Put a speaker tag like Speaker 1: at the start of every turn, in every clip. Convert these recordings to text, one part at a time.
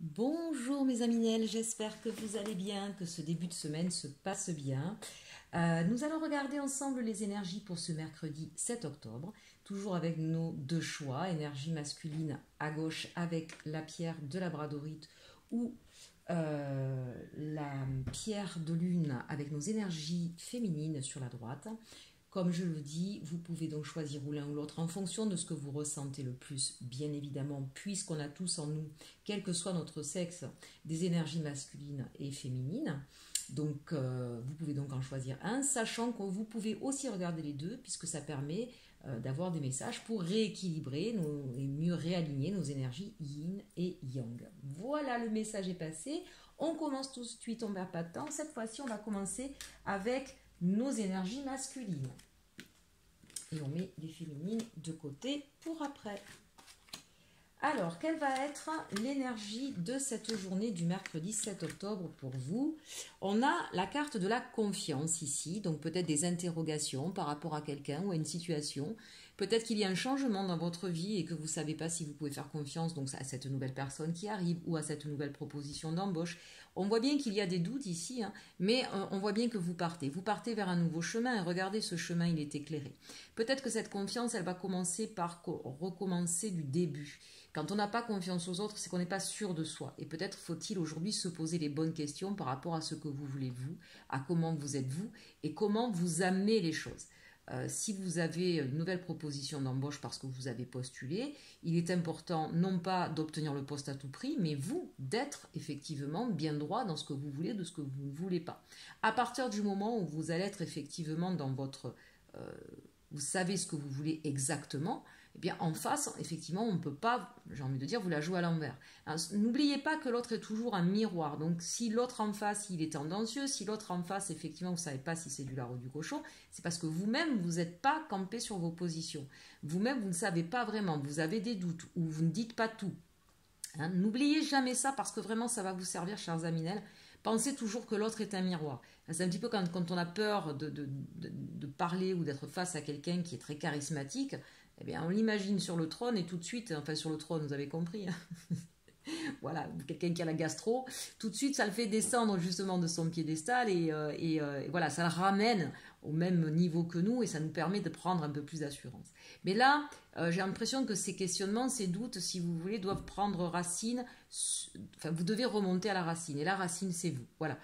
Speaker 1: Bonjour mes amis Nel, j'espère que vous allez bien, que ce début de semaine se passe bien. Nous allons regarder ensemble les énergies pour ce mercredi 7 octobre, toujours avec nos deux choix, énergie masculine à gauche avec la pierre de labradorite ou la pierre de lune avec nos énergies féminines sur la droite. Comme je le dis, vous pouvez donc choisir ou l'un ou l'autre en fonction de ce que vous ressentez le plus, bien évidemment, puisqu'on a tous en nous, quel que soit notre sexe, des énergies masculines et féminines. Donc, vous pouvez donc en choisir un, sachant que vous pouvez aussi regarder les deux, puisque ça permet d'avoir des messages pour rééquilibrer et mieux réaligner nos énergies yin et yang. Voilà, le message est passé. On commence tout de suite, on ne perd pas de temps. Cette fois-ci, on va commencer avec nos énergies masculines. Et on met les féminines de côté pour après. Alors, quelle va être l'énergie de cette journée du mercredi 7 octobre pour vous? On a la carte de la confiance ici, donc peut-être des interrogations par rapport à quelqu'un ou à une situation. Peut-être qu'il y a un changement dans votre vie et que vous ne savez pas si vous pouvez faire confiance donc à cette nouvelle personne qui arrive ou à cette nouvelle proposition d'embauche. On voit bien qu'il y a des doutes ici, mais on voit bien que vous partez. Vous partez vers un nouveau chemin et regardez, ce chemin, il est éclairé. Peut-être que cette confiance, elle va commencer par recommencer du début. Quand on n'a pas confiance aux autres, c'est qu'on n'est pas sûr de soi. Et peut-être faut-il aujourd'hui se poser les bonnes questions par rapport à ce que vous voulez vous, à comment vous êtes vous et comment vous amenez les choses. Si vous avez une nouvelle proposition d'embauche parce que vous avez postulé, il est important non pas d'obtenir le poste à tout prix, mais vous, d'être effectivement bien droit dans ce que vous voulez, de ce que vous ne voulez pas. À partir du moment où vous allez être effectivement dans votre... vous savez ce que vous voulez exactement, eh bien en face, effectivement, on ne peut pas, j'ai envie de dire, vous la jouez à l'envers. N'oubliez pas que l'autre est toujours un miroir. Donc si l'autre en face, il est tendancieux, si l'autre en face, effectivement, vous ne savez pas si c'est du lard ou du cochon, c'est parce que vous-même, vous n'êtes pas campé sur vos positions. Vous-même, vous ne savez pas vraiment, vous avez des doutes ou vous ne dites pas tout. N'oubliez jamais ça parce que vraiment, ça va vous servir, chers Aminel. Pensez toujours que l'autre est un miroir. C'est un petit peu quand on a peur de parler ou d'être face à quelqu'un qui est très charismatique. Eh bien, on l'imagine sur le trône et tout de suite, enfin sur le trône, vous avez compris, voilà, quelqu'un qui a la gastro, tout de suite ça le fait descendre justement de son piédestal et voilà, ça le ramène au même niveau que nous et ça nous permet de prendre un peu plus d'assurance. Mais là, j'ai l'impression que ces questionnements, ces doutes, si vous voulez, doivent prendre racine, enfin vous devez remonter à la racine et la racine c'est vous, voilà.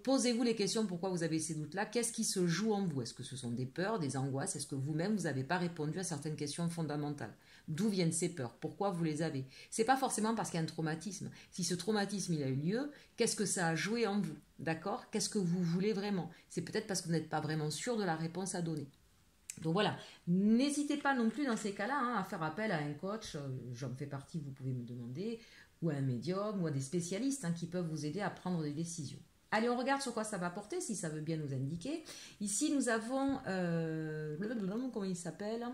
Speaker 1: Posez-vous les questions pourquoi vous avez ces doutes-là. Qu'est-ce qui se joue en vous? Est-ce que ce sont des peurs, des angoisses? Est-ce que vous-même, vous n'avez pas répondu à certaines questions fondamentales? D'où viennent ces peurs? Pourquoi vous les avez? C'est pas forcément parce qu'il y a un traumatisme. Si ce traumatisme il a eu lieu, qu'est-ce que ça a joué en vous? D'accord? Qu'est-ce que vous voulez vraiment? C'est peut-être parce que vous n'êtes pas vraiment sûr de la réponse à donner. Donc voilà, n'hésitez pas non plus dans ces cas-là à faire appel à un coach, j'en fais partie, vous pouvez me demander, ou à un médium, ou à des spécialistes qui peuvent vous aider à prendre des décisions. Allez, on regarde sur quoi ça va porter, si ça veut bien nous indiquer. Ici, nous avons... comment il s'appelle?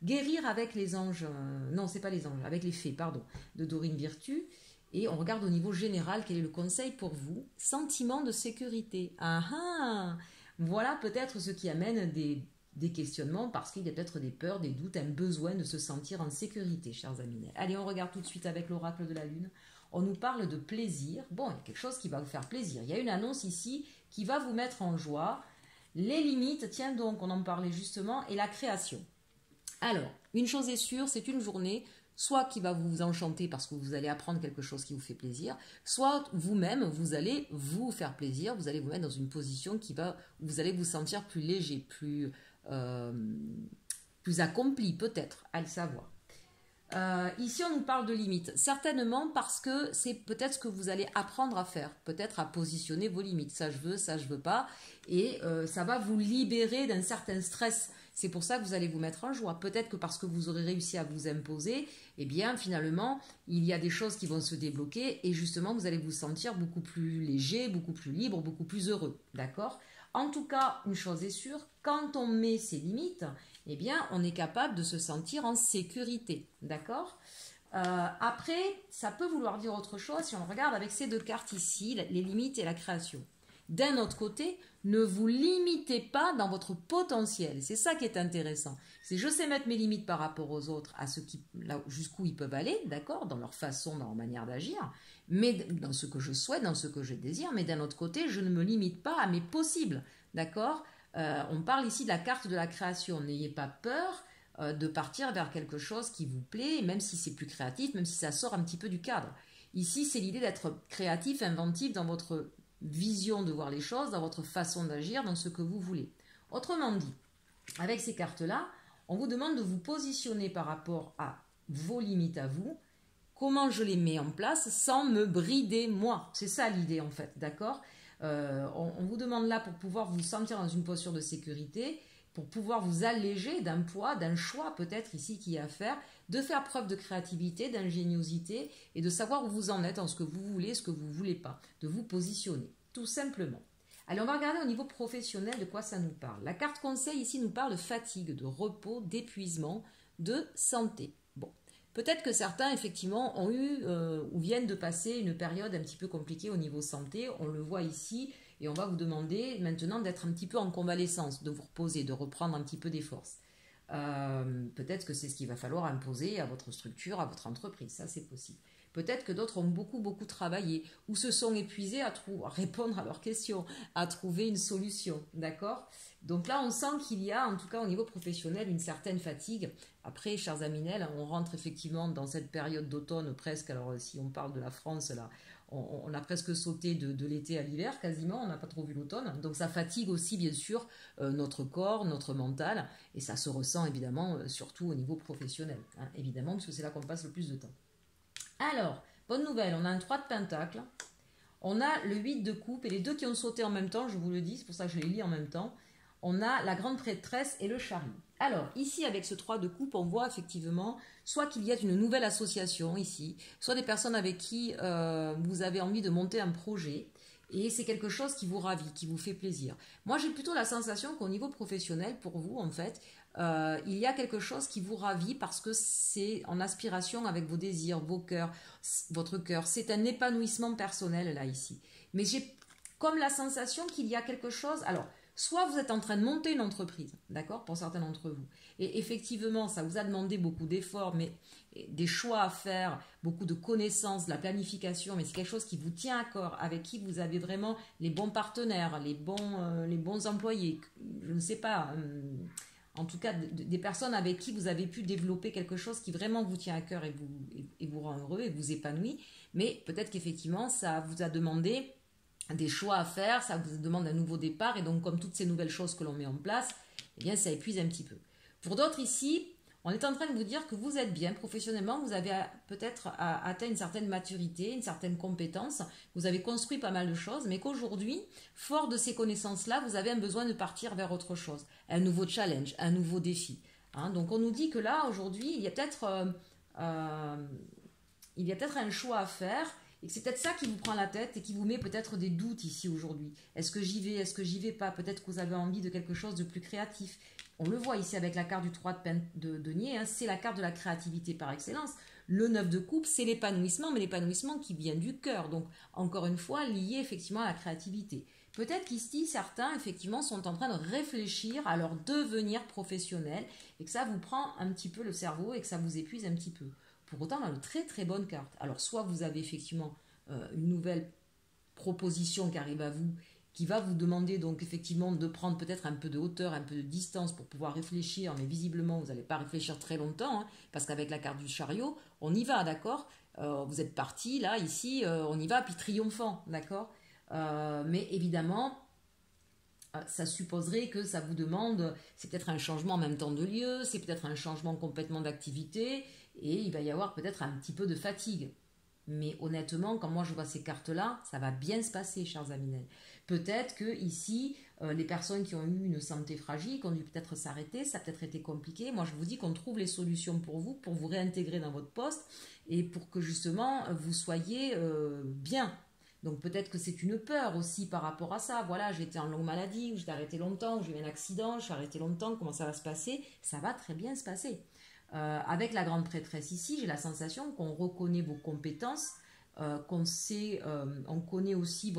Speaker 1: Guérir avec les anges... non, c'est pas les anges, avec les fées, pardon, de Dorine Virtue. Et on regarde au niveau général quel est le conseil pour vous. Sentiment de sécurité. Ah ah! Voilà peut-être ce qui amène des questionnements parce qu'il y a peut-être des peurs, des doutes, un besoin de se sentir en sécurité, chers amis. Allez, on regarde tout de suite avec l'oracle de la Lune. On nous parle de plaisir. Bon, il y a quelque chose qui va vous faire plaisir. Il y a une annonce ici qui va vous mettre en joie. Les limites, tiens donc, on en parlait justement, et la création. Alors, une chose est sûre, c'est une journée soit qui va vous enchanter parce que vous allez apprendre quelque chose qui vous fait plaisir, soit vous-même, vous allez vous faire plaisir, vous allez vous mettre dans une position où vous allez vous sentir plus léger, plus accompli peut-être, à le savoir. Ici, on nous parle de limites. Certainement parce que c'est peut-être ce que vous allez apprendre à faire. Peut-être à positionner vos limites. Ça, je veux pas. Et ça va vous libérer d'un certain stress. C'est pour ça que vous allez vous mettre en joie. Peut-être que parce que vous aurez réussi à vous imposer, eh bien, finalement, il y a des choses qui vont se débloquer. Et justement, vous allez vous sentir beaucoup plus léger, beaucoup plus libre, beaucoup plus heureux. D'accord ? En tout cas, une chose est sûre, quand on met ses limites, eh bien, on est capable de se sentir en sécurité. D'accord ? Après, ça peut vouloir dire autre chose si on regarde avec ces deux cartes ici, les limites et la création. D'un autre côté, ne vous limitez pas dans votre potentiel. C'est ça qui est intéressant. C'est je sais mettre mes limites par rapport aux autres, à ceux qui, là, jusqu'où ils peuvent aller, d'accord, dans leur façon, dans leur manière d'agir, mais dans ce que je souhaite, dans ce que je désire, mais d'un autre côté, je ne me limite pas à mes possibles, d'accord. On parle ici de la carte de la création. N'ayez pas peur de partir vers quelque chose qui vous plaît, même si c'est plus créatif, même si ça sort un petit peu du cadre. Ici, c'est l'idée d'être créatif, inventif dans votre vision de voir les choses, dans votre façon d'agir, dans ce que vous voulez. Autrement dit, avec ces cartes-là, on vous demande de vous positionner par rapport à vos limites à vous, comment je les mets en place sans me brider moi. C'est ça l'idée en fait, d'accord. On vous demande là pour pouvoir vous sentir dans une posture de sécurité, pour pouvoir vous alléger d'un poids, d'un choix peut-être ici qu'il y a à faire, de faire preuve de créativité, d'ingéniosité et de savoir où vous en êtes, en ce que vous voulez, ce que vous ne voulez pas, de vous positionner, tout simplement. Allez, on va regarder au niveau professionnel de quoi ça nous parle. La carte conseil ici nous parle de fatigue, de repos, d'épuisement, de santé. Bon, peut-être que certains effectivement ont eu ou viennent de passer une période un petit peu compliquée au niveau santé, on le voit ici, et on va vous demander maintenant d'être un petit peu en convalescence, de vous reposer, de reprendre un petit peu des forces. Peut-être que c'est ce qu'il va falloir imposer à votre structure, à votre entreprise, ça c'est possible. Peut-être que d'autres ont beaucoup travaillé ou se sont épuisés à répondre à leurs questions, à trouver une solution, d'accord. Donc là, on sent qu'il y a, en tout cas au niveau professionnel, une certaine fatigue. Après, chers Aminel, on rentre effectivement dans cette période d'automne presque. Alors si on parle de la France, là, on a presque sauté de l'été à l'hiver quasiment, on n'a pas trop vu l'automne. Donc ça fatigue aussi bien sûr notre corps, notre mental, et ça se ressent évidemment surtout au niveau professionnel, hein, évidemment, parce que c'est là qu'on passe le plus de temps. Alors, bonne nouvelle, on a un 3 de pentacle, on a le 8 de coupe, et les deux qui ont sauté en même temps, je vous le dis, c'est pour ça que je les lis en même temps, on a la grande prêtresse et le chariot. Alors, ici, avec ce 3 de coupe, on voit effectivement soit qu'il y a une nouvelle association ici, soit des personnes avec qui vous avez envie de monter un projet, et c'est quelque chose qui vous ravit, qui vous fait plaisir. Moi, j'ai plutôt la sensation qu'au niveau professionnel, pour vous, en fait, il y a quelque chose qui vous ravit parce que c'est en aspiration avec vos désirs, vos cœurs, votre cœur. C'est un épanouissement personnel, là, ici. Mais j'ai comme la sensation qu'il y a quelque chose... Alors, soit vous êtes en train de monter une entreprise, d'accord, pour certains d'entre vous. Et effectivement, ça vous a demandé beaucoup d'efforts, mais des choix à faire, beaucoup de connaissances, de la planification, mais c'est quelque chose qui vous tient à corps, avec qui vous avez vraiment les bons partenaires, les bons employés, je ne sais pas, en tout cas des personnes avec qui vous avez pu développer quelque chose qui vraiment vous tient à cœur et vous rend heureux et vous épanouit, mais peut-être qu'effectivement, ça vous a demandé des choix à faire, ça vous demande un nouveau départ, et donc comme toutes ces nouvelles choses que l'on met en place, eh bien ça épuise un petit peu. Pour d'autres ici, on est en train de vous dire que vous êtes bien professionnellement, vous avez peut-être atteint une certaine maturité, une certaine compétence, vous avez construit pas mal de choses, mais qu'aujourd'hui, fort de ces connaissances-là, vous avez un besoin de partir vers autre chose, un nouveau challenge, un nouveau défi. Hein, donc on nous dit que là, aujourd'hui, il y a peut-être un choix à faire, et c'est peut-être ça qui vous prend la tête et qui vous met peut-être des doutes ici aujourd'hui. Est-ce que j'y vais, est-ce que j'y vais pas? Peut-être que vous avez envie de quelque chose de plus créatif. On le voit ici avec la carte du 3 de denier, hein, c'est la carte de la créativité par excellence. Le 9 de coupe, c'est l'épanouissement, mais l'épanouissement qui vient du cœur. Donc, encore une fois, lié effectivement à la créativité. Peut-être qu'ici, certains, effectivement, sont en train de réfléchir à leur devenir professionnel et que ça vous prend un petit peu le cerveau et que ça vous épuise un petit peu. Pour autant, on a une très bonne carte. Alors, soit vous avez effectivement une nouvelle proposition qui arrive à vous, qui va vous demander donc effectivement de prendre peut-être un peu de hauteur, un peu de distance pour pouvoir réfléchir, mais visiblement, vous n'allez pas réfléchir très longtemps, hein, parce qu'avec la carte du chariot, on y va, d'accord. Vous êtes parti, là, ici, on y va, puis triomphant, d'accord. Mais évidemment... ça supposerait que ça vous demande, c'est peut-être un changement en même temps de lieu, c'est peut-être un changement complètement d'activité, et il va y avoir peut-être un petit peu de fatigue. Mais honnêtement, quand moi je vois ces cartes-là, ça va bien se passer, chers Aminel. Peut-être que ici, les personnes qui ont eu une santé fragile, qui ont dû peut-être s'arrêter, ça a peut-être été compliqué. Moi, je vous dis qu'on trouve les solutions pour vous réintégrer dans votre poste, et pour que justement, vous soyez bien. Donc peut-être que c'est une peur aussi par rapport à ça. Voilà, j'ai été en longue maladie, ou j'ai arrêté longtemps, ou j'ai eu un accident, je suis arrêté longtemps, comment ça va se passer? Ça va très bien se passer. Avec la grande prêtresse ici, j'ai la sensation qu'on reconnaît vos compétences, on connaît aussi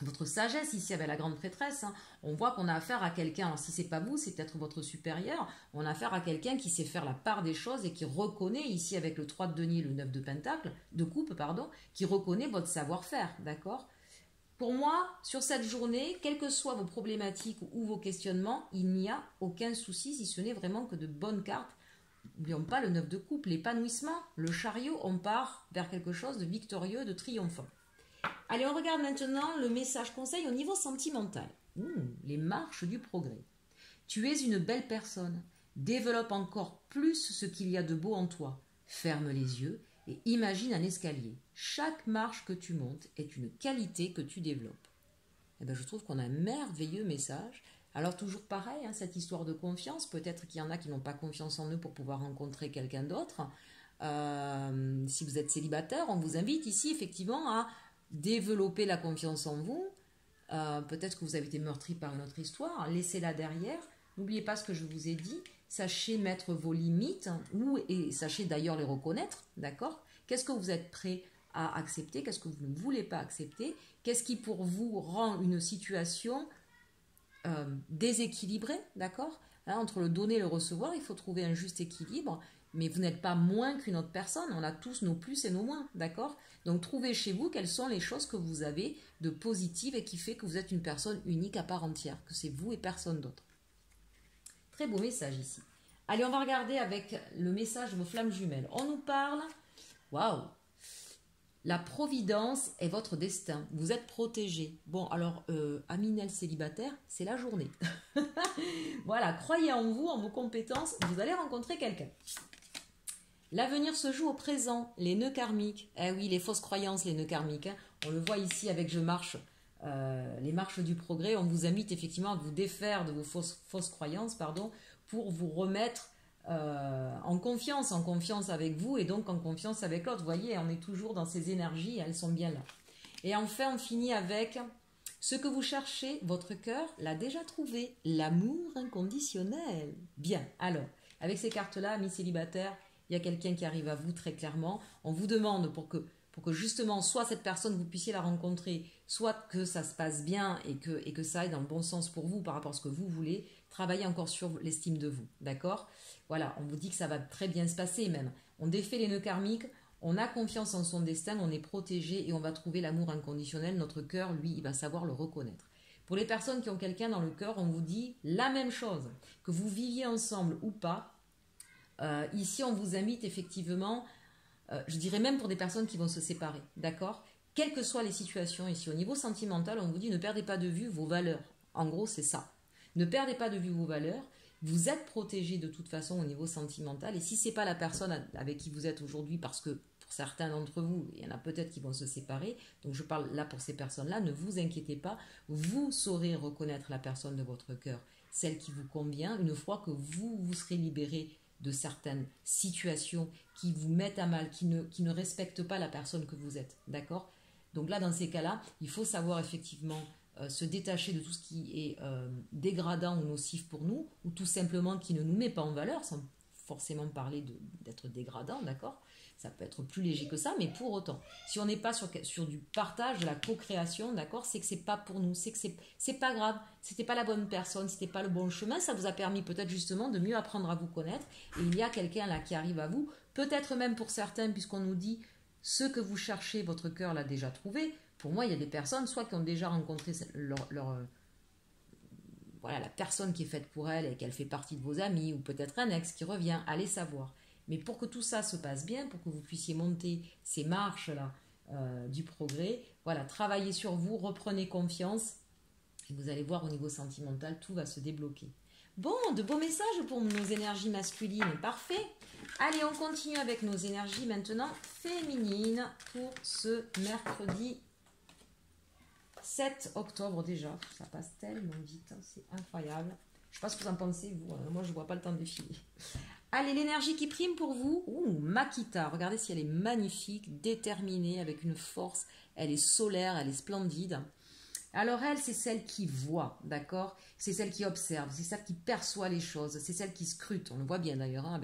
Speaker 1: votre sagesse ici avec la grande prêtresse. Hein. On voit qu'on a affaire à quelqu'un, alors si c'est pas vous, c'est peut-être votre supérieur, on a affaire à quelqu'un qui sait faire la part des choses et qui reconnaît ici avec le 3 de denier, le 9 de pentacle, de coupe, pardon, qui reconnaît votre savoir-faire, d'accord? Pour moi, sur cette journée, quelles que soient vos problématiques ou vos questionnements, il n'y a aucun souci si ce n'est vraiment que de bonnes cartes. N'oublions pas le 9 de coupe, l'épanouissement, le chariot, on part vers quelque chose de victorieux, de triomphant. Allez, on regarde maintenant le message conseil au niveau sentimental. Les marches du progrès. Tu es une belle personne. Développe encore plus ce qu'il y a de beau en toi. Ferme les yeux et imagine un escalier. Chaque marche que tu montes est une qualité que tu développes. Eh bien, je trouve qu'on a un merveilleux message. Alors toujours pareil, hein, cette histoire de confiance, peut-être qu'il y en a qui n'ont pas confiance en eux pour pouvoir rencontrer quelqu'un d'autre. Si vous êtes célibataire, on vous invite ici effectivement à développer la confiance en vous. Peut-être que vous avez été meurtri par une autre histoire, laissez-la derrière. N'oubliez pas ce que je vous ai dit. Sachez mettre vos limites et sachez d'ailleurs les reconnaître, d'accord? Qu'est-ce que vous êtes prêt à accepter? Qu'est-ce que vous ne voulez pas accepter? Qu'est-ce qui pour vous rend une situation déséquilibrée, d'accord? Hein, entre le donner et le recevoir, il faut trouver un juste équilibre. Mais vous n'êtes pas moins qu'une autre personne, on a tous nos plus et nos moins, d'accord? Donc trouvez chez vous quelles sont les choses que vous avez de positives et qui fait que vous êtes une personne unique à part entière, que c'est vous et personne d'autre. Très beau message ici. Allez, on va regarder avec le message de vos flammes jumelles. On nous parle, waouh, la providence est votre destin, vous êtes protégé. Bon, alors, Aminel célibataire, c'est la journée. Voilà, croyez en vous, en vos compétences, vous allez rencontrer quelqu'un. L'avenir se joue au présent, les nœuds karmiques. Eh oui, les fausses croyances, les nœuds karmiques. Hein. On le voit ici avec Je marche, les marches du progrès. On vous invite effectivement à vous défaire de vos fausses croyances, pour vous remettre en confiance avec vous et donc en confiance avec l'autre. Vous voyez, on est toujours dans ces énergies, elles sont bien là. Et enfin, on finit avec ce que vous cherchez, votre cœur l'a déjà trouvé, l'amour inconditionnel. Bien, alors, avec ces cartes-là, amis célibataires, il y a quelqu'un qui arrive à vous très clairement. On vous demande pour que justement, soit cette personne, vous puissiez la rencontrer, soit que ça se passe bien et que ça aille dans le bon sens pour vous par rapport à ce que vous voulez, travaillez encore sur l'estime de vous, d'accord? Voilà, on vous dit que ça va très bien se passer même. On défait les nœuds karmiques, on a confiance en son destin, on est protégé et on va trouver l'amour inconditionnel. Notre cœur, lui, il va savoir le reconnaître. Pour les personnes qui ont quelqu'un dans le cœur, on vous dit la même chose, que vous viviez ensemble ou pas. Ici, on vous invite effectivement, je dirais même pour des personnes qui vont se séparer, d'accord? Quelles que soient les situations ici, au niveau sentimental, on vous dit ne perdez pas de vue vos valeurs. En gros, c'est ça. Ne perdez pas de vue vos valeurs. Vous êtes protégé de toute façon au niveau sentimental. Et si ce n'est pas la personne avec qui vous êtes aujourd'hui, parce que pour certains d'entre vous, il y en a peut-être qui vont se séparer, donc je parle là pour ces personnes-là, ne vous inquiétez pas, vous saurez reconnaître la personne de votre cœur, celle qui vous convient, une fois que vous serez libéré de certaines situations qui vous mettent à mal, qui ne respectent pas la personne que vous êtes, d'accord? Donc là, dans ces cas-là, il faut savoir effectivement se détacher de tout ce qui est dégradant ou nocif pour nous, ou tout simplement qui ne nous met pas en valeur, sans forcément parler d'être dégradant, d'accord? Ça peut être plus léger que ça, mais pour autant, si on n'est pas sur du partage, de la co-création, d'accord, c'est que c'est pas pour nous, c'est que c'est pas grave, c'était pas la bonne personne, c'était pas le bon chemin, ça vous a permis peut-être justement de mieux apprendre à vous connaître, et il y a quelqu'un là qui arrive à vous, peut-être même pour certains, puisqu'on nous dit ce que vous cherchez, votre cœur l'a déjà trouvé. Pour moi, il y a des personnes, soit qui ont déjà rencontré voilà, la personne qui est faite pour elle et qu'elle fait partie de vos amis, ou peut-être un ex qui revient, allez savoir. Mais pour que tout ça se passe bien, pour que vous puissiez monter ces marches-là du progrès, voilà, travaillez sur vous, reprenez confiance, et vous allez voir au niveau sentimental, tout va se débloquer. Bon, de beaux messages pour nos énergies masculines, parfait. Allez, on continue avec nos énergies maintenant féminines pour ce mercredi 7 octobre déjà. Ça passe tellement vite, hein, c'est incroyable. Je ne sais pas ce que vous en pensez, vous. Moi, je ne vois pas le temps défiler. Allez, l'énergie qui prime pour vous. Makita, regardez si elle est magnifique, déterminée, avec une force. Elle est solaire, elle est splendide. Alors elle, c'est celle qui voit, d'accord? C'est celle qui observe, c'est celle qui perçoit les choses, c'est celle qui scrute. On le voit bien d'ailleurs hein,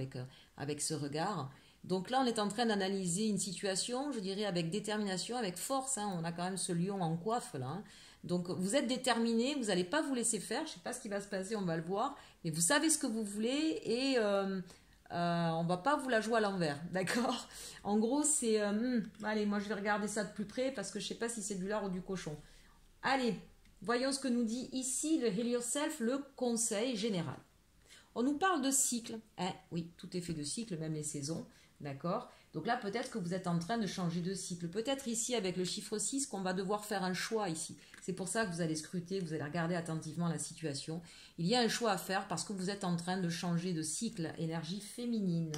Speaker 1: avec ce regard. Donc là, on est en train d'analyser une situation, je dirais, avec détermination, avec force. Hein. On a quand même ce lion en coiffe là. Hein. Donc vous êtes déterminé, vous n'allez pas vous laisser faire. Je ne sais pas ce qui va se passer, on va le voir. Mais vous savez ce que vous voulez et on ne va pas vous la jouer à l'envers, d'accord? En gros, c'est... allez, moi je vais regarder ça de plus près parce que je ne sais pas si c'est du lard ou du cochon. Allez, voyons ce que nous dit ici le Heal Yourself, le conseil général. On nous parle de cycle. Hein, oui, tout est fait de cycle, même les saisons. D'accord? Donc là, peut-être que vous êtes en train de changer de cycle. Peut-être ici, avec le chiffre 6, qu'on va devoir faire un choix ici. C'est pour ça que vous allez scruter, vous allez regarder attentivement la situation. Il y a un choix à faire parce que vous êtes en train de changer de cycle, énergie féminine.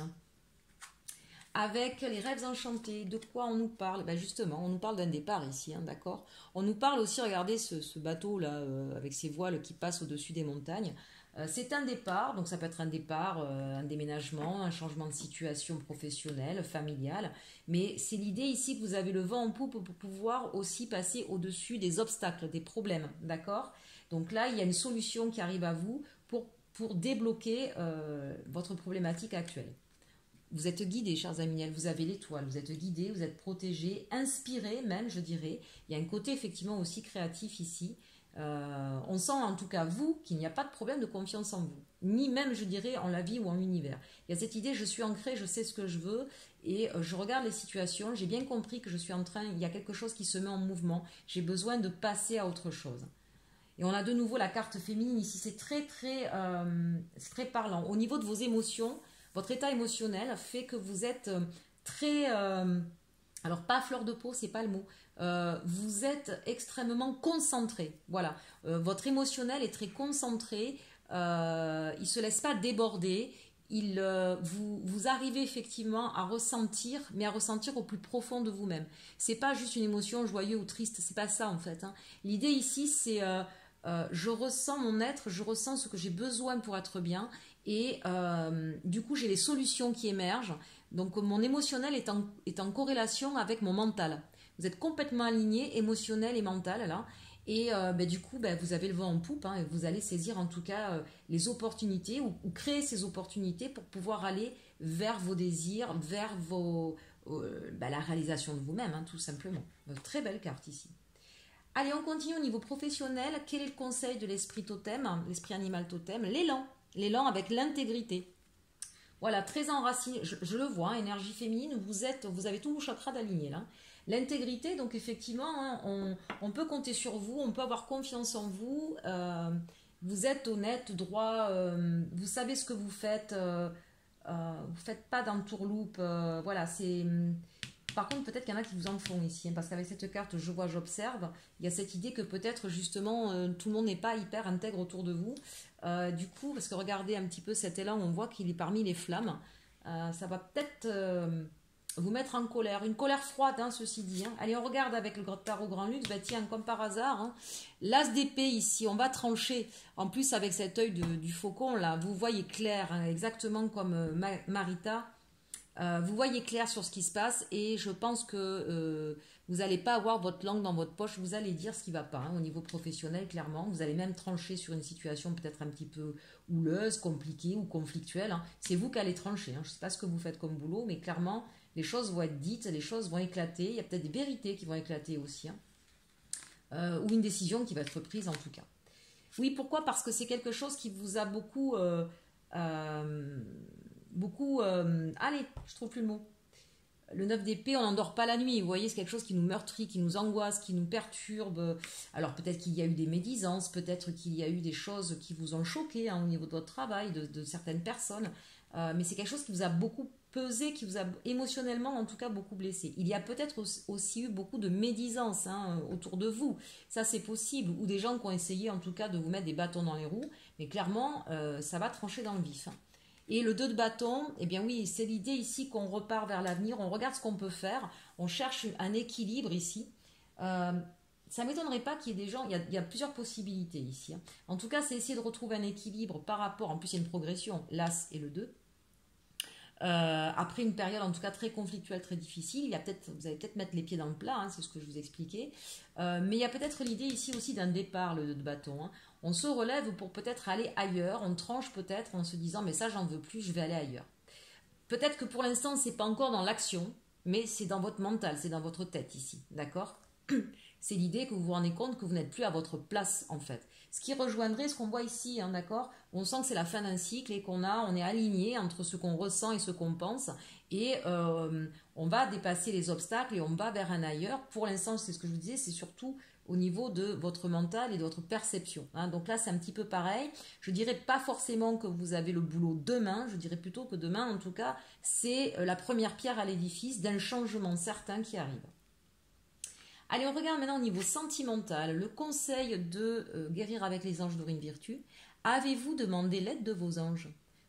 Speaker 1: Avec les rêves enchantés, de quoi on nous parle? Ben justement, on nous parle d'un départ ici, hein, d'accord? On nous parle aussi, regardez ce bateau-là, avec ses voiles qui passent au-dessus des montagnes. C'est un départ, donc ça peut être un départ, un déménagement, un changement de situation professionnelle, familiale, mais c'est l'idée ici que vous avez le vent en poupe pour pouvoir aussi passer au-dessus des obstacles, des problèmes, d'accord? Donc là, il y a une solution qui arrive à vous pour débloquer votre problématique actuelle. Vous êtes guidé, chers amis, vous avez l'étoile, vous êtes guidé, vous êtes protégé, inspiré même, je dirais. Il y a un côté effectivement aussi créatif ici. On sent en tout cas, vous, qu'il n'y a pas de problème de confiance en vous, ni même, je dirais, en la vie ou en l'univers. Il y a cette idée, je suis ancré, je sais ce que je veux, et je regarde les situations, j'ai bien compris que je suis en train, il y a quelque chose qui se met en mouvement, j'ai besoin de passer à autre chose. Et on a de nouveau la carte féminine ici, c'est c'est très parlant. Au niveau de vos émotions, votre état émotionnel fait que vous êtes très... alors pas à fleur de peau, c'est pas le mot. Vous êtes extrêmement concentré. Voilà. Votre émotionnel est très concentré. Il ne se laisse pas déborder. Vous arrivez effectivement à ressentir, mais à ressentir au plus profond de vous-même. C'est pas juste une émotion joyeuse ou triste, c'est pas ça en fait. Hein. L'idée ici, c'est je ressens mon être, je ressens ce que j'ai besoin pour être bien, et du coup j'ai les solutions qui émergent. Donc mon émotionnel est en corrélation avec mon mental. Vous êtes complètement aligné, émotionnel et mental là. Et du coup, vous avez le vent en poupe, hein, et vous allez saisir en tout cas les opportunités ou créer ces opportunités pour pouvoir aller vers vos désirs, vers la réalisation de vous-même, hein, tout simplement. Très belle carte ici. Allez, on continue au niveau professionnel. Quel est le conseil de l'esprit totem, hein, l'esprit animal totem? L'élan. L'élan avec l'intégrité. Voilà, très enraciné, je le vois, hein, énergie féminine, vous avez tous vos chakras d'alignés là. L'intégrité, donc effectivement, hein, on peut compter sur vous, on peut avoir confiance en vous, vous êtes honnête, droit, vous savez ce que vous faites faites pas d'entourloupe, voilà, c'est... Par contre, peut-être qu'il y en a qui vous en font ici, hein, parce qu'avec cette carte, je vois, j'observe, il y a cette idée que peut-être justement, tout le monde n'est pas hyper intègre autour de vous. Du coup, parce que regardez un petit peu cet élan, on voit qu'il est parmi les flammes. Ça va peut-être vous mettre en colère, une colère froide, hein, ceci dit. Hein. Allez, on regarde avec le tarot Grand Luxe, tiens, comme par hasard, hein, l'as d'épée ici, on va trancher. En plus, avec cet œil du faucon, là, vous voyez clair, hein, exactement comme Marita. Vous voyez clair sur ce qui se passe et je pense que vous n'allez pas avoir votre langue dans votre poche, vous allez dire ce qui ne va pas, hein, au niveau professionnel, clairement. Vous allez même trancher sur une situation peut-être un petit peu houleuse, compliquée ou conflictuelle. Hein. C'est vous qui allez trancher. Hein. Je ne sais pas ce que vous faites comme boulot, mais clairement, les choses vont être dites, les choses vont éclater. Il y a peut-être des vérités qui vont éclater aussi. Hein. Ou une décision qui va être prise en tout cas. Oui, pourquoi? Parce que c'est quelque chose qui vous a beaucoup... allez, je trouve plus le mot. Le 9 d'épée, on n'endort pas la nuit. Vous voyez, c'est quelque chose qui nous meurtrit, qui nous angoisse, qui nous perturbe. Alors peut-être qu'il y a eu des médisances, peut-être qu'il y a eu des choses qui vous ont choqué, hein, au niveau de votre travail, de certaines personnes. Mais c'est quelque chose qui vous a beaucoup pesé, qui vous a émotionnellement en tout cas beaucoup blessé. Il y a peut-être aussi eu beaucoup de médisance, hein, autour de vous. Ça c'est possible. Ou des gens qui ont essayé en tout cas de vous mettre des bâtons dans les roues. Mais clairement, ça va trancher dans le vif. Hein. Et le 2 de bâton, eh bien oui, c'est l'idée ici qu'on repart vers l'avenir, on regarde ce qu'on peut faire, on cherche un équilibre ici. Ça ne m'étonnerait pas qu'il y ait des gens, il y a plusieurs possibilités ici. Hein. En tout cas, c'est essayer de retrouver un équilibre par rapport, en plus il y a une progression, l'As et le 2. Après une période en tout cas très conflictuelle, très difficile, vous allez peut-être mettre les pieds dans le plat, hein, c'est ce que je vous expliquais. Mais il y a peut-être l'idée ici aussi d'un départ, le 2 de bâton. Hein. On se relève pour peut-être aller ailleurs, on tranche peut-être en se disant mais ça j'en veux plus, je vais aller ailleurs. Peut-être que pour l'instant c'est pas encore dans l'action, mais c'est dans votre mental, c'est dans votre tête ici, d'accord? C'est l'idée que vous vous rendez compte que vous n'êtes plus à votre place en fait. Ce qui rejoindrait ce qu'on voit ici, hein, d'accord? On sent que c'est la fin d'un cycle et on est aligné entre ce qu'on ressent et ce qu'on pense. Et on va dépasser les obstacles et on va vers un ailleurs. Pour l'instant, c'est ce que je vous disais, c'est surtout au niveau de votre mental et de votre perception, hein. Donc là, c'est un petit peu pareil. Je dirais pas forcément que vous avez le boulot demain. Je dirais plutôt que demain, en tout cas, c'est la première pierre à l'édifice d'un changement certain qui arrive. Allez, on regarde maintenant au niveau sentimental. Le conseil de guérir avec les anges d'Aurine Virtue. Avez-vous demandé l'aide de vos anges?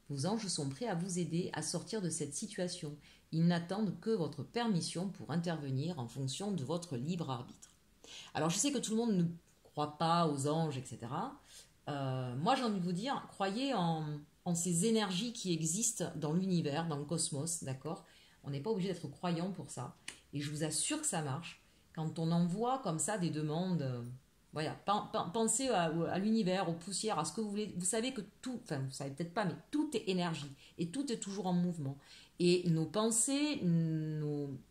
Speaker 1: Vos anges sont prêts à vous aider à sortir de cette situation. Ils n'attendent que votre permission pour intervenir en fonction de votre libre arbitre. Alors, je sais que tout le monde ne croit pas aux anges, etc. Moi, j'ai envie de vous dire, croyez en ces énergies qui existent dans l'univers, dans le cosmos, d'accord? On n'est pas obligé d'être croyant pour ça. Et je vous assure que ça marche. Quand on envoie comme ça des demandes, voilà, pensez à l'univers, aux poussières, à ce que vous voulez. Vous savez que tout, enfin vous savez peut-être pas, mais tout est énergie et tout est toujours en mouvement. Et nos pensées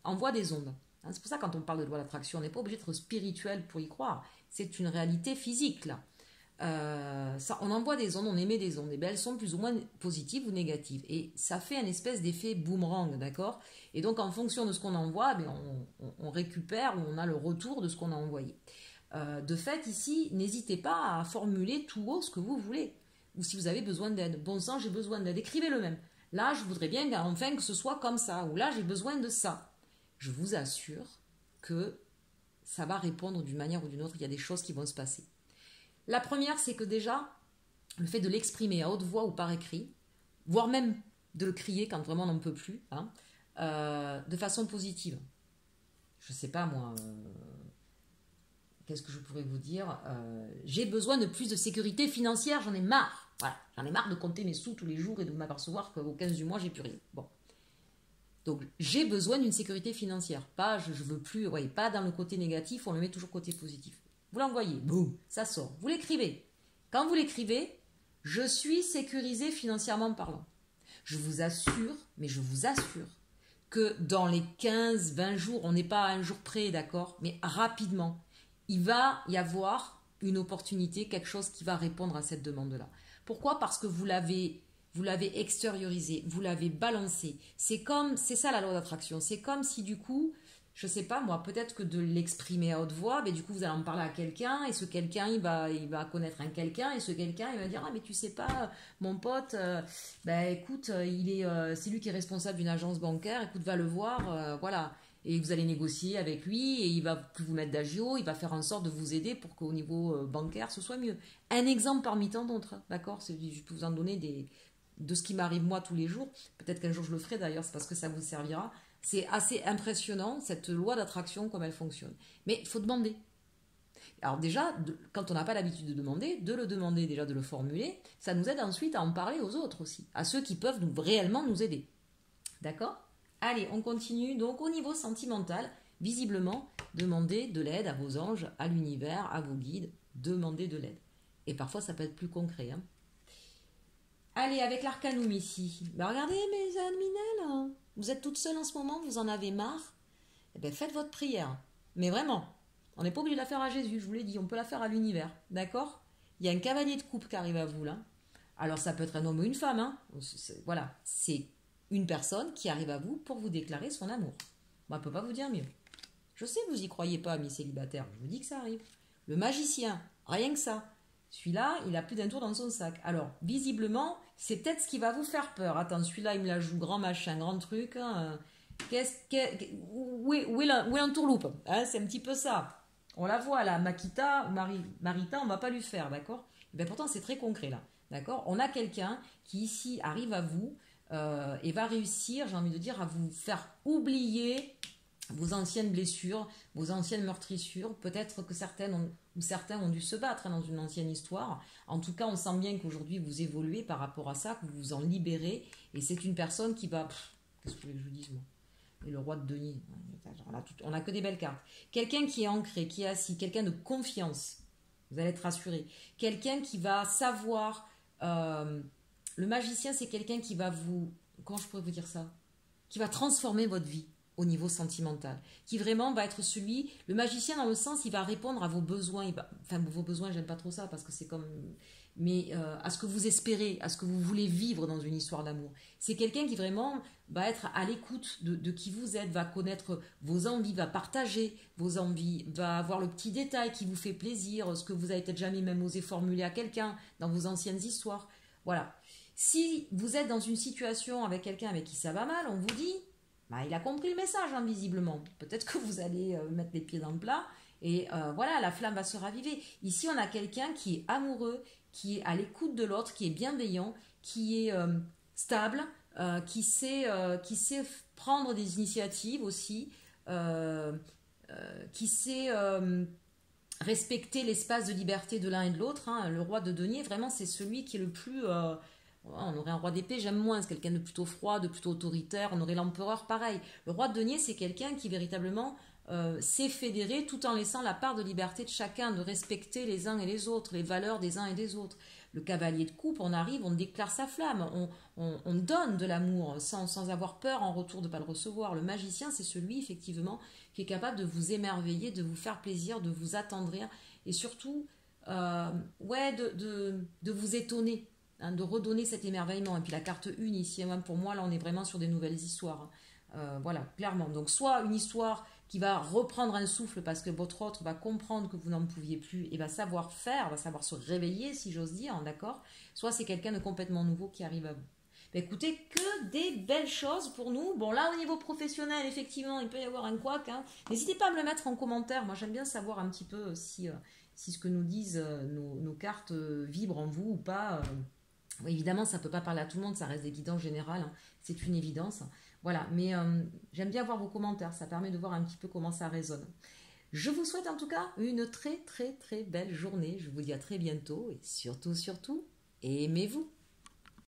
Speaker 1: envoient des ondes. Hein, c'est pour ça quand on parle de loi d'attraction, on n'est pas obligé d'être spirituel pour y croire. C'est une réalité physique là. On envoie des ondes, on émet des ondes, et bien elles sont plus ou moins positives ou négatives. Et ça fait un espèce d'effet boomerang, d'accord? Et donc en fonction de ce qu'on envoie, on récupère ou on a le retour de ce qu'on a envoyé. De fait, ici, n'hésitez pas à formuler tout haut ce que vous voulez. Ou si vous avez besoin d'aide. Bon sang, j'ai besoin d'aide. Écrivez-le même. Là, je voudrais bien enfin que ce soit comme ça. Ou là, j'ai besoin de ça. Je vous assure que ça va répondre d'une manière ou d'une autre. Il y a des choses qui vont se passer. La première, c'est que déjà, le fait de l'exprimer à haute voix ou par écrit, voire même de le crier quand vraiment on n'en peut plus, hein, de façon positive. Je ne sais pas moi, qu'est-ce que je pourrais vous dire? J'ai besoin de plus de sécurité financière, j'en ai marre. Voilà, j'en ai marre de compter mes sous tous les jours et de m'apercevoir qu'au 15 du mois, j'ai plus rien. Bon. Donc, j'ai besoin d'une sécurité financière. Pas, je veux plus, voyez, pas dans le côté négatif, on le met toujours côté positif. Vous l'envoyez, boum, ça sort. Vous l'écrivez. Quand vous l'écrivez, je suis sécurisé financièrement parlant. Je vous assure, mais je vous assure, que dans les 15-20 jours, on n'est pas à un jour près, d'accord, mais rapidement, il va y avoir une opportunité, quelque chose qui va répondre à cette demande-là. Pourquoi? Parce que vous l'avez extériorisé, vous l'avez balancé. C'est ça la loi d'attraction. C'est comme si du coup, je sais pas moi, peut-être que de l'exprimer à haute voix, mais du coup vous allez en parler à quelqu'un et ce quelqu'un il va connaître un quelqu'un et ce quelqu'un il va dire ah mais tu sais pas mon pote, écoute c'est lui qui est responsable d'une agence bancaire, écoute va le voir, voilà. Et vous allez négocier avec lui et il va plus vous mettre d'agio, il va faire en sorte de vous aider pour qu'au niveau bancaire ce soit mieux. Un exemple parmi tant d'autres, d'accord? Je peux vous en donner de ce qui m'arrive moi tous les jours. Peut-être qu'un jour je le ferai d'ailleurs, c'est parce que ça vous servira. C'est assez impressionnant cette loi d'attraction comme elle fonctionne. Mais il faut demander. Alors déjà, quand on n'a pas l'habitude de le demander déjà, de le formuler, ça nous aide ensuite à en parler aux autres aussi, à ceux qui peuvent réellement nous aider. D'accord? Allez, on continue. Donc au niveau sentimental, visiblement, demandez de l'aide à vos anges, à l'univers, à vos guides. Demandez de l'aide. Et parfois, ça peut être plus concret. Hein. Allez, avec l'arcanum ici. Regardez mes amis, vous êtes toute seule en ce moment, vous en avez marre. Eh bien, faites votre prière. Mais vraiment, on n'est pas obligé de la faire à Jésus, je vous l'ai dit, on peut la faire à l'univers. D'accord? Il y a un cavalier de coupe qui arrive à vous, là. Alors, ça peut être un homme ou une femme, hein. Voilà, c'est une personne qui arrive à vous pour vous déclarer son amour. Moi, je ne peux pas vous dire mieux. Je sais que vous n'y croyez pas, amis célibataires, je vous dis que ça arrive. Le magicien, rien que ça. Celui-là, il a plus d'un tour dans son sac. Alors, visiblement, c'est peut-être ce qui va vous faire peur. Attends, celui-là, il me la joue grand machin, grand truc. Hein. Où est l'entourloupe hein, c'est un petit peu ça. On la voit, là, Marita, on ne va pas lui faire, d'accord? Ben, pourtant, c'est très concret, là. D'accord? On a quelqu'un qui, ici, arrive à vous et va réussir, j'ai envie de dire, à vous faire oublier vos anciennes blessures, vos anciennes meurtrissures. Peut-être que certains ont dû se battre hein, dans une ancienne histoire. En tout cas, on sent bien qu'aujourd'hui, vous évoluez par rapport à ça, que vous vous en libérez. Et c'est une personne qui va... Qu'est-ce que vous voulez que je vous dise, moi? Et le roi de denier. On n'a que des belles cartes. Quelqu'un qui est ancré, qui est assis, quelqu'un de confiance. Vous allez être rassuré. Quelqu'un qui va savoir... le magicien, c'est quelqu'un qui va vous... Comment je pourrais vous dire ça? Qui va transformer votre vie. au niveau sentimental, qui vraiment va être celui, le magicien dans le sens, il va répondre à vos besoins, enfin vos besoins, j'aime pas trop ça parce que c'est comme, mais à ce que vous espérez, à ce que vous voulez vivre dans une histoire d'amour. C'est quelqu'un qui vraiment va être à l'écoute de qui vous êtes, va connaître vos envies, va partager vos envies, va avoir le petit détail qui vous fait plaisir, ce que vous avez peut-être jamais même osé formuler à quelqu'un dans vos anciennes histoires. Voilà. Si vous êtes dans une situation avec quelqu'un avec qui ça va mal, on vous dit, bah, il a compris le message, hein, visiblement. Peut-être que vous allez mettre les pieds dans le plat et voilà, la flamme va se raviver. Ici, on a quelqu'un qui est amoureux, qui est à l'écoute de l'autre, qui est bienveillant, qui est stable, qui sait prendre des initiatives aussi, euh, qui sait respecter l'espace de liberté de l'un et de l'autre. Hein. Le roi de denier, vraiment, c'est celui qui est le plus... on aurait un roi d'épée, j'aime moins, c'est quelqu'un de plutôt froid, de plutôt autoritaire. On aurait l'empereur, pareil. Le roi de denier, c'est quelqu'un qui véritablement sait fédérer tout en laissant la part de liberté de chacun, de respecter les uns et les autres, les valeurs des uns et des autres. Le cavalier de coupe, on arrive, on déclare sa flamme, on donne de l'amour sans avoir peur en retour de ne pas le recevoir. Le magicien, c'est celui, effectivement, qui est capable de vous émerveiller, de vous faire plaisir, de vous attendrir et surtout ouais, de vous étonner, hein, de redonner cet émerveillement. Et puis la carte 1 ici, même pour moi, là, on est vraiment sur des nouvelles histoires. Hein. Voilà, clairement. Donc, soit une histoire qui va reprendre un souffle parce que votre autre va comprendre que vous n'en pouviez plus et va savoir faire, va savoir se réveiller, si j'ose dire, hein, d'accord. Soit c'est quelqu'un de complètement nouveau qui arrive à vous. Ben, écoutez, que des belles choses pour nous. Bon, là, au niveau professionnel, effectivement, il peut y avoir un couac. Hein. N'hésitez pas à me le mettre en commentaire. Moi, j'aime bien savoir un petit peu si ce que nous disent nos cartes vibre en vous ou pas. Oui, évidemment, ça ne peut pas parler à tout le monde, ça reste des guidances générales, hein, c'est une évidence. Voilà, mais j'aime bien voir vos commentaires, ça permet de voir un petit peu comment ça résonne. Je vous souhaite en tout cas une très très très belle journée, je vous dis à très bientôt et surtout, surtout, aimez-vous.